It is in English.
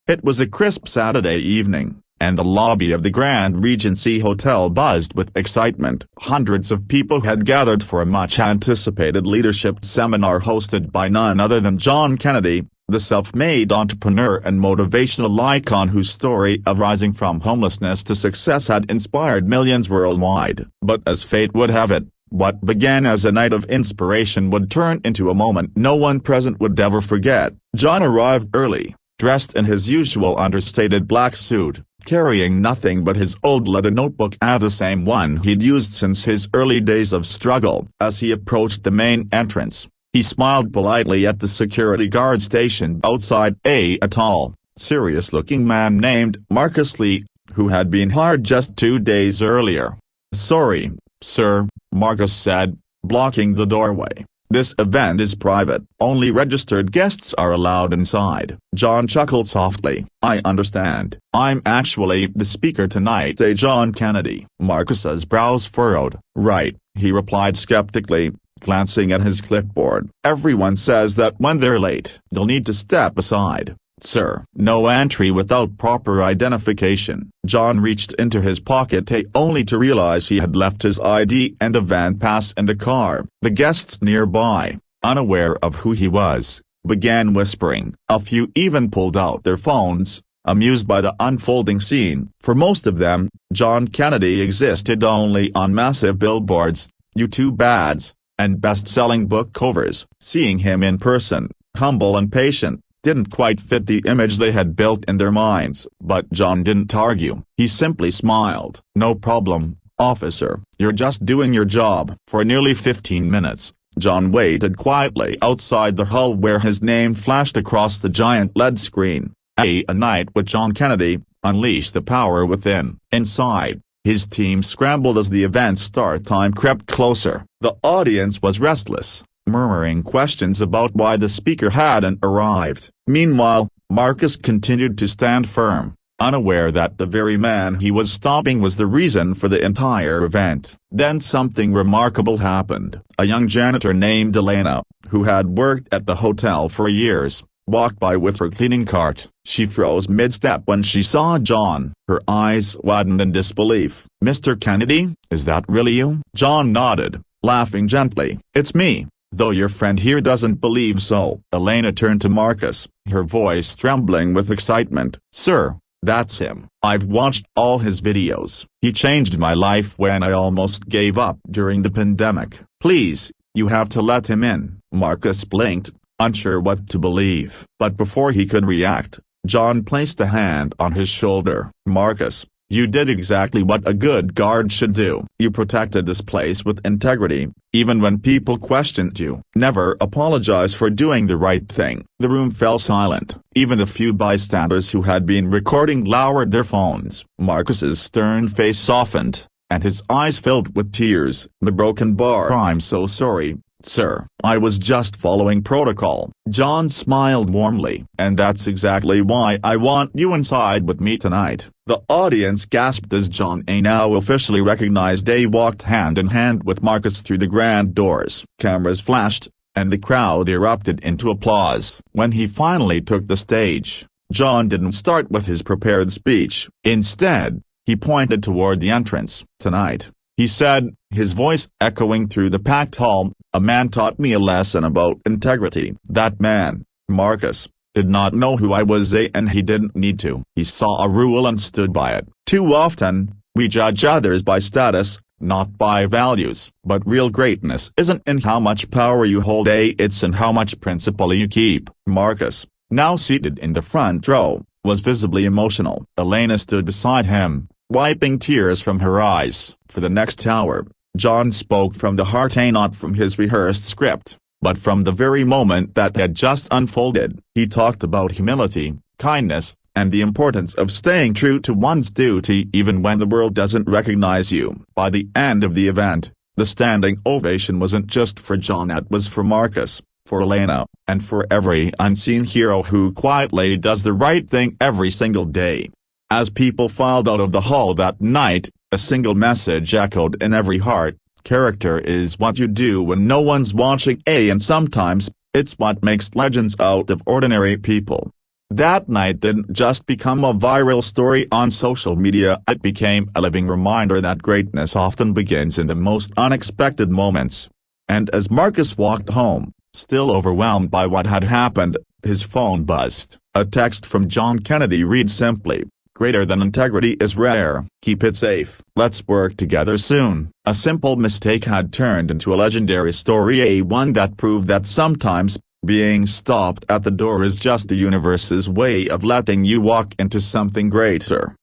It was a crisp Saturday evening, and the lobby of the Grand Regency Hotel buzzed with excitement. Hundreds of people had gathered for a much-anticipated leadership seminar hosted by none other than John Kennedy, the self-made entrepreneur and motivational icon whose story of rising from homelessness to success had inspired millions worldwide. But as fate would have it, what began as a night of inspiration would turn into a moment no one present would ever forget. John arrived early, dressed in his usual understated black suit, carrying nothing but his old leather notebook, the same one he'd used since his early days of struggle. As he approached the main entrance, he smiled politely at the security guard stationed outside. A tall, serious-looking man named Marcus Lee, who had been hired just 2 days earlier. "Sorry, sir," Marcus said, blocking the doorway. "This event is private. Only registered guests are allowed inside." John chuckled softly. "I understand. I'm actually the speaker tonight." John Kennedy. Marcus's brows furrowed. "Right," he replied skeptically, glancing at his clipboard. "Everyone says that when they're late, you'll need to step aside." "Sir, no entry without proper identification." John reached into his pocket only to realize he had left his ID and a van pass in the car. The guests nearby, unaware of who he was, began whispering. A few even pulled out their phones, amused by the unfolding scene. For most of them, John Kennedy existed only on massive billboards, YouTube ads, and best-selling book covers. Seeing him in person, humble and patient, didn't quite fit the image they had built in their minds. But John didn't argue. He simply smiled. "No problem, officer. You're just doing your job." For nearly 15 minutes, John waited quietly outside the hall where his name flashed across the giant LED screen. A night with John Kennedy, unleash the power within. Inside, his team scrambled as the event's start time crept closer. The audience was restless, murmuring questions about why the speaker hadn't arrived. Meanwhile, Marcus continued to stand firm, unaware that the very man he was stopping was the reason for the entire event. Then something remarkable happened. A young janitor named Elena, who had worked at the hotel for years, walked by with her cleaning cart. She froze mid-step when she saw John. Her eyes widened in disbelief. "Mr. Kennedy, is that really you?" John nodded, laughing gently. "It's me, though your friend here doesn't believe so." Elena turned to Marcus, her voice trembling with excitement. "Sir, that's him. I've watched all his videos. He changed my life when I almost gave up during the pandemic. Please, you have to let him in." Marcus blinked, unsure what to believe. But before he could react, John placed a hand on his shoulder. "Marcus, you did exactly what a good guard should do. You protected this place with integrity, even when people questioned you. Never apologize for doing the right thing." The room fell silent. Even the few bystanders who had been recording lowered their phones. Marcus's stern face softened, and his eyes filled with tears. The broken bar. "I'm so sorry, sir. I was just following protocol." John smiled warmly. "And that's exactly why I want you inside with me tonight." The audience gasped as John, now officially recognized, walked hand in hand with Marcus through the grand doors. Cameras flashed, and the crowd erupted into applause. When he finally took the stage, John didn't start with his prepared speech. Instead, he pointed toward the entrance. "Tonight," he said, his voice echoing through the packed hall, "a man taught me a lesson about integrity. That man, Marcus, did not know who I was, and he didn't need to. He saw a rule and stood by it. Too often, we judge others by status, not by values. But real greatness isn't in how much power you hold, it's in how much principle you keep." Marcus, now seated in the front row, was visibly emotional. Elena stood beside him, wiping tears from her eyes. For the next hour, John spoke from the heart, not from his rehearsed script, but from the very moment that had just unfolded. He talked about humility, kindness, and the importance of staying true to one's duty even when the world doesn't recognize you. By the end of the event, the standing ovation wasn't just for John, it was for Marcus, for Elena, and for every unseen hero who quietly does the right thing every single day. As people filed out of the hall that night, a single message echoed in every heart: character is what you do when no one's watching, and sometimes, it's what makes legends out of ordinary people. That night didn't just become a viral story on social media, it became a living reminder that greatness often begins in the most unexpected moments. And as Marcus walked home, still overwhelmed by what had happened, his phone buzzed. A text from John Kennedy read simply, "Greater than integrity is rare, keep it safe. Let's work together soon." A simple mistake had turned into a legendary story, a one that proved that sometimes, being stopped at the door is just the universe's way of letting you walk into something greater.